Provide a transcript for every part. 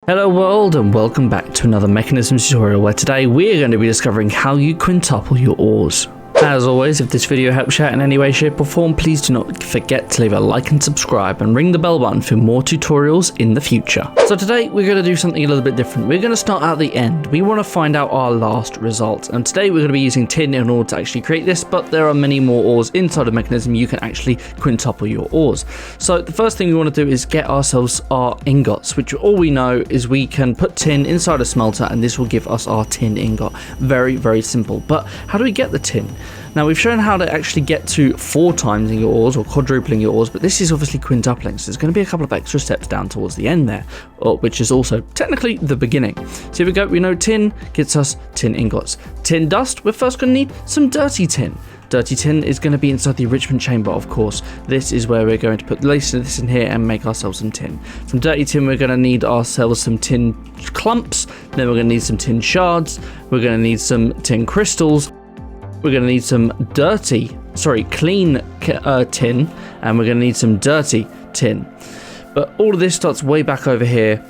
Hello world and welcome back to another Mekanism tutorial where today we're going to be discovering how you quintuple your ores. As always, if this video helps you out in any way, shape or form, please do not forget to leave a like and subscribe and ring the bell button for more tutorials in the future. So today we're going to do something a little bit different. We're going to start at the end. We want to find out our last result, and today we're going to be using tin in order to actually create this, but there are many more ores inside of Mekanism. You can actually quintuple your ores. So the first thing we want to do is get ourselves our ingots, which all we know is we can put tin inside a smelter and this will give us our tin ingot. Very, very simple. But how do we get the tin? Now we've shown how to actually get to 4 times your ores or quadrupling your ores, but this is obviously quintupling, so there's going to be a couple of extra steps down towards the end there, which is also technically the beginning. So here we go, we know tin gets us tin ingots. Tin dust, we're first going to need some dirty tin. Dirty tin is going to be inside the enrichment chamber, of course. This is where we're going to put this in here and make ourselves some tin. From dirty tin, we're going to need ourselves some tin clumps, then we're going to need some tin shards, we're going to need some tin crystals, we're going to need some clean tin, and we're going to need some dirty tin. But all of this starts way back over here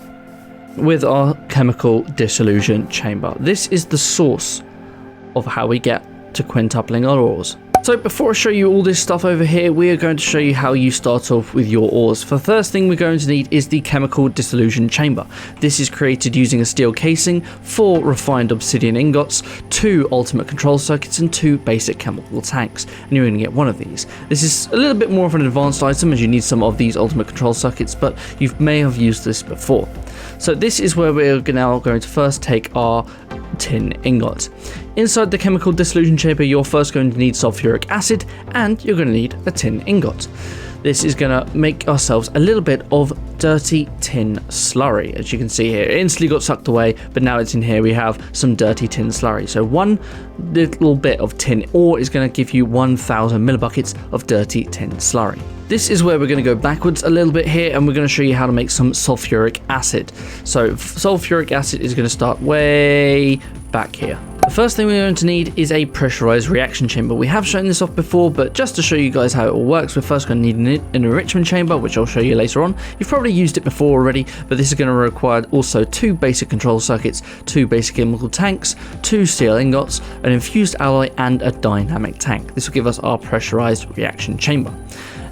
with our chemical dissolution chamber. This is the source of how we get to quintupling our ores. So before I show you all this stuff over here, we are going to show you how you start off with your ores. For the first thing we're going to need is the chemical dissolution chamber. This is created using a steel casing, 4 refined obsidian ingots, 2 ultimate control circuits and 2 basic chemical tanks, and you're going to get one of these. This is a little bit more of an advanced item as you need some of these ultimate control circuits, but you may have used this before. So this is where we're now going to first take our tin ingot. Inside the chemical dissolution chamber, you're first going to need sulfuric acid and you're going to need a tin ingot. This is going to make ourselves a little bit of dirty tin slurry. As you can see here, it instantly got sucked away, but now it's in here. We have some dirty tin slurry. So one little bit of tin ore is going to give you 1,000 millibuckets of dirty tin slurry. This is where we're going to go backwards a little bit here, and we're going to show you how to make some sulfuric acid. So sulfuric acid is going to start way back here. The first thing we're going to need is a pressurized reaction chamber. We have shown this off before, but just to show you guys how it all works, we're first going to need an enrichment chamber, which I'll show you later on. You've probably used it before already, but this is going to require also 2 basic control circuits, 2 basic chemical tanks, 2 steel ingots, an infused alloy, and a dynamic tank. This will give us our pressurized reaction chamber.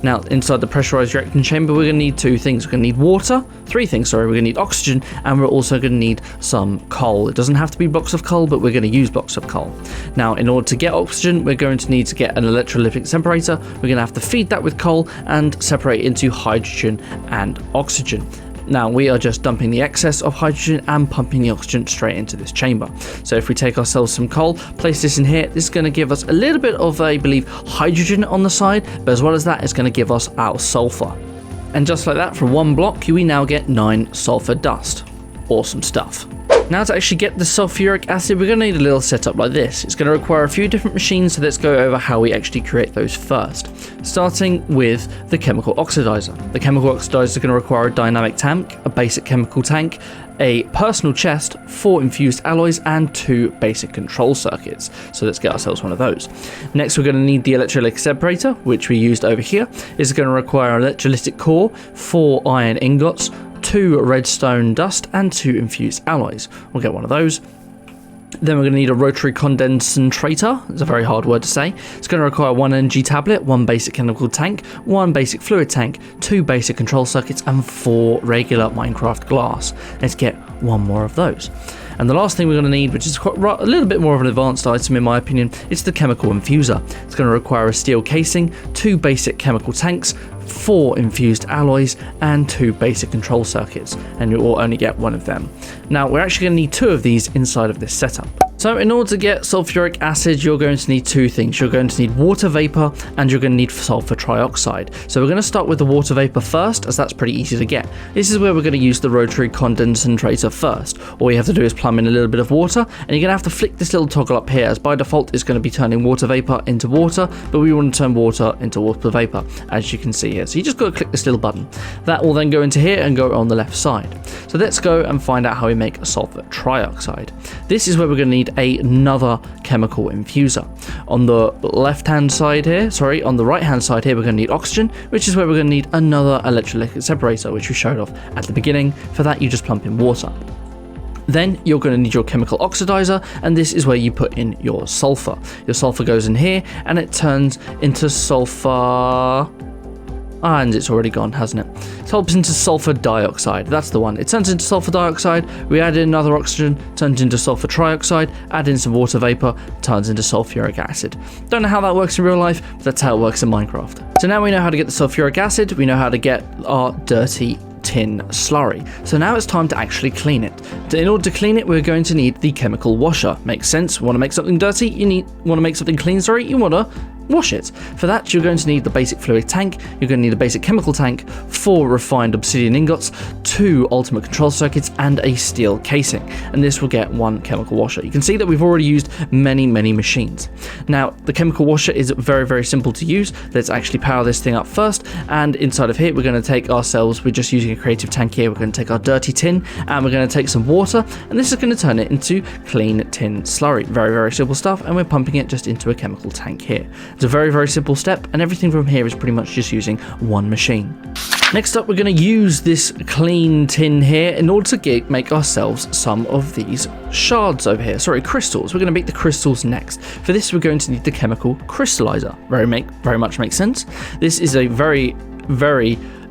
Now, inside the pressurized reaction chamber, we're going to need 2 things. We're going to need water, 3 things, sorry. We're going to need oxygen, and we're also going to need some coal. It doesn't have to be blocks of coal, but we're going to use blocks of coal. Now, in order to get oxygen, we're going to need to get an electrolytic separator. We're going to have to feed that with coal and separate into hydrogen and oxygen. Now we are just dumping the excess of hydrogen and pumping the oxygen straight into this chamber. So if we take ourselves some coal, place this in here, this is going to give us a little bit of, I believe, hydrogen on the side, but as well as that, it's going to give us our sulfur. And just like that, from 1 block, we now get 9 sulfur dust. Awesome stuff. Now to actually get the sulfuric acid, we're going to need a little setup like this. It's going to require a few different machines, so let's go over how we actually create those first. Starting with the chemical oxidizer. The chemical oxidizer is going to require a dynamic tank, a basic chemical tank, a personal chest, 4 infused alloys, and 2 basic control circuits. So let's get ourselves one of those. Next, we're going to need the electrolytic separator, which we used over here. It's going to require an electrolytic core, 4 iron ingots, 2 redstone dust, and 2 infused alloys. We'll get one of those. Then we're going to need a rotary condensator. It's a very hard word to say. It's going to require 1 energy tablet, 1 basic chemical tank, 1 basic fluid tank, 2 basic control circuits, and 4 regular Minecraft glass. Let's get 1 more of those. And the last thing we're going to need, which is a little bit more of an advanced item in my opinion, is the chemical infuser. It's going to require a steel casing, 2 basic chemical tanks, 4 infused alloys, and 2 basic control circuits, and you will only get 1 of them. Now we're actually going to need 2 of these inside of this setup. So in order to get sulfuric acid, you're going to need 2 things. You're going to need water vapor and you're going to need sulfur trioxide. So we're going to start with the water vapor first, as that's pretty easy to get. This is where we're going to use the rotary condensator first. All you have to do is plumb in a little bit of water, and you're going to have to flick this little toggle up here, as by default it's going to be turning water vapor into water, but we want to turn water into water vapor, as you can see here. So you just got to click this little button. That will then go into here and go on the left side. So let's go and find out how we make sulfur trioxide. This is where we're going to need need another chemical infuser. On the left-hand side here, sorry, on the right-hand side here, we're going to need oxygen, which is where we're going to need another electrolytic separator, which we showed off at the beginning. For that, you just plump in water. Then you're going to need your chemical oxidizer, and this is where you put in your sulfur. Your sulfur goes in here, and it turns into sulfur... and it's already gone, hasn't it? It helps into sulfur dioxide. That's the one. It turns into sulfur dioxide. We add in another oxygen, turns into sulfur trioxide. Add in some water vapor, turns into sulfuric acid. Don't know how that works in real life, but that's how it works in Minecraft. So now we know how to get the sulfuric acid. We know how to get our dirty tin slurry. So now it's time to actually clean it. In order to clean it, we're going to need the chemical washer. Makes sense. Want to make something dirty? Want to make something clean? Sorry, you want to wash it. For that, you're going to need the basic fluid tank, you're going to need a basic chemical tank, 4 refined obsidian ingots, 2 ultimate control circuits, and a steel casing. And this will get 1 chemical washer. You can see that we've already used many machines. Now, the chemical washer is very simple to use. Let's actually power this thing up first. And inside of here, we're going to take ourselves, we're just using a creative tank here, we're going to take our dirty tin, and we're going to take some water, and this is going to turn it into clean tin slurry. Very simple stuff, and we're pumping it just into a chemical tank here. It's a very simple step, and everything from here is pretty much just using 1 machine. Next up, we're going to use this clean tin here in order to make ourselves some of these shards over here. Sorry, crystals. We're going to make the crystals next. For this, we're going to need the chemical crystallizer. Very much makes sense. This is a very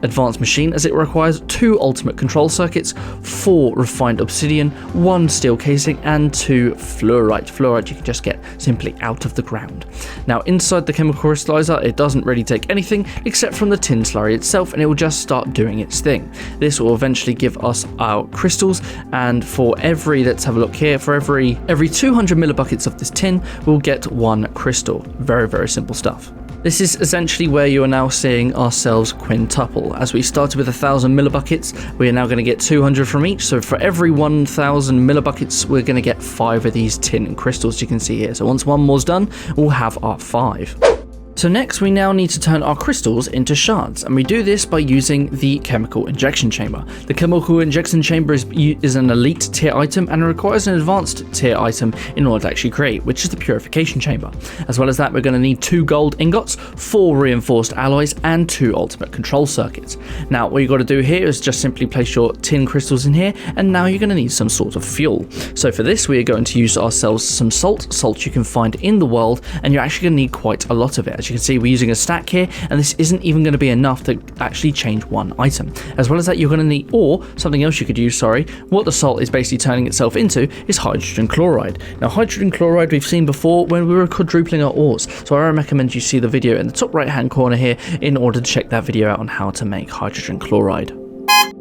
advanced machine, as it requires 2 ultimate control circuits, 4 refined obsidian, 1 steel casing, and 2 fluorite. Fluorite you can just get simply out of the ground. Now, inside the chemical crystallizer, it doesn't really take anything except from the tin slurry itself, and it will just start doing its thing. This will eventually give us our crystals, and for every, let's have a look here, for every 200 millibuckets of this tin, we'll get 1 crystal. Very simple stuff. This is essentially where you are now seeing ourselves quintuple. As we started with 1,000 millibuckets, we are now going to get 200 from each. So for every 1,000 millibuckets, we're going to get 5 of these tin crystals you can see here. So once 1 more's done, we'll have our 5. So next, we now need to turn our crystals into shards, and we do this by using the chemical injection chamber. The chemical injection chamber is an elite tier item, and it requires an advanced tier item in order to actually create, which is the purification chamber. As well as that, we're going to need 2 gold ingots, 4 reinforced alloys, and 2 ultimate control circuits. Now, what you've got to do here is just simply place your tin crystals in here, and now you're going to need some sort of fuel. So for this, we are going to use ourselves some salt you can find in the world, and you're actually going to need quite a lot of it. As you can see, we're using a stack here, and this isn't even going to be enough to actually change 1 item. As well as that, you're going to need, or something else you could use, what the salt is basically turning itself into is hydrogen chloride. Now, hydrogen chloride we've seen before when we were quadrupling our ores, so I recommend you see the video in the top right hand corner here in order to check that video out on how to make hydrogen chloride.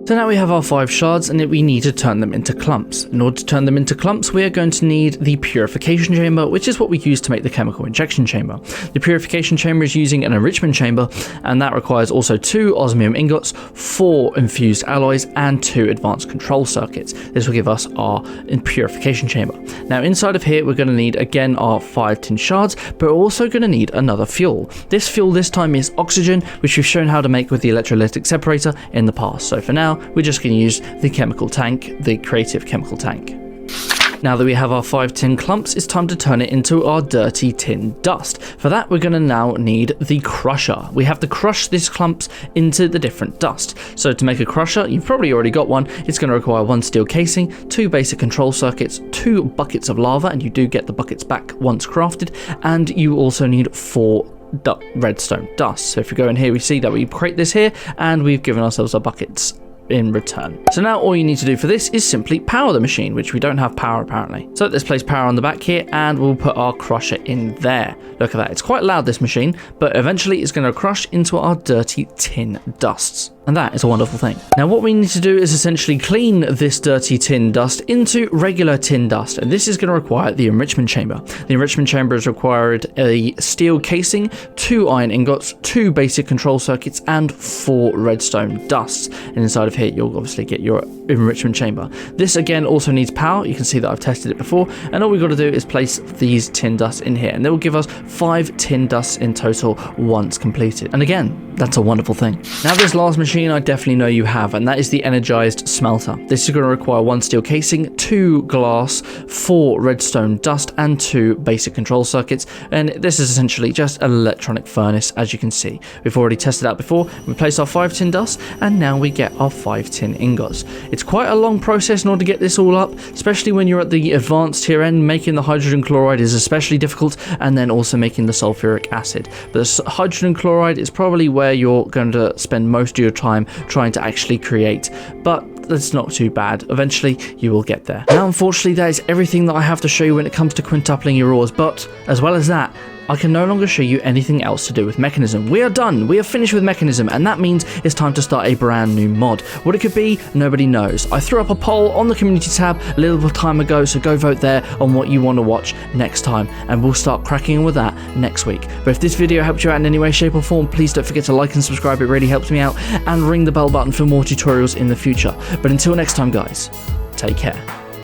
So now we have our 5 shards, and we need to turn them into clumps. In order to turn them into clumps, we are going to need the purification chamber, which is what we use to make the chemical injection chamber. The purification chamber is using an enrichment chamber, and that requires also 2 osmium ingots, 4 infused alloys, and 2 advanced control circuits. This will give us our purification chamber. Now, inside of here, we're going to need again our 5 tin shards, but we're also going to need another fuel. This fuel this time is oxygen, which we've shown how to make with the electrolytic separator in the past. So for now, we're just going to use the chemical tank, the creative chemical tank. Now that we have our 5 tin clumps, it's time to turn it into our dirty tin dust. For that, we're going to now need the crusher. We have to crush these clumps into the different dust. So to make a crusher, you've probably already got one. It's going to require 1 steel casing, 2 basic control circuits, 2 buckets of lava, and you do get the buckets back once crafted, and you also need 4 redstone dust. So if we go in here, we see that we create this here, and we've given ourselves our buckets in return. So now all you need to do for this is simply power the machine, which we don't have power apparently. So let's place power on the back here, and we'll put our crusher in there. Look at that, it's quite loud, this machine, but eventually it's going to crush into our dirty tin dusts. And that is a wonderful thing. Now what we need to do is essentially clean this dirty tin dust into regular tin dust, and this is going to require the enrichment chamber. The enrichment chamber has required a steel casing, 2 iron ingots, 2 basic control circuits, and 4 redstone dusts. And inside of here you'll obviously get your enrichment chamber. This again also needs power. You can see that I've tested it before, and all we've got to do is place these tin dusts in here, and they will give us 5 tin dusts in total once completed. And again, that's a wonderful thing. Now this last machine I definitely know you have, and that is the energized smelter. This is going to require 1 steel casing, 2 glass, 4 redstone dust, and 2 basic control circuits, and this is essentially just an electronic furnace. As you can see, we've already tested out before. We place our 5 tin dust, and now we get our 5 tin ingots. It's quite a long process in order to get this all up, especially when you're at the advanced tier end. Making the hydrogen chloride is especially difficult, and then also making the sulfuric acid. But the hydrogen chloride is probably where you're going to spend most of your time trying to actually create, but that's not too bad. Eventually you will get there. Now unfortunately that is everything that I have to show you when it comes to quintupling your ores, but as well as that, I can no longer show you anything else to do with Mekanism. We are done. We are finished with Mekanism, and that means it's time to start a brand new mod. What it could be, nobody knows. I threw up a poll on the community tab a little time ago, so go vote there on what you want to watch next time, and we'll start cracking on with that next week. But if this video helped you out in any way, shape or form, please don't forget to like and subscribe. It really helps me out, and ring the bell button for more tutorials in the future. But until next time guys, take care.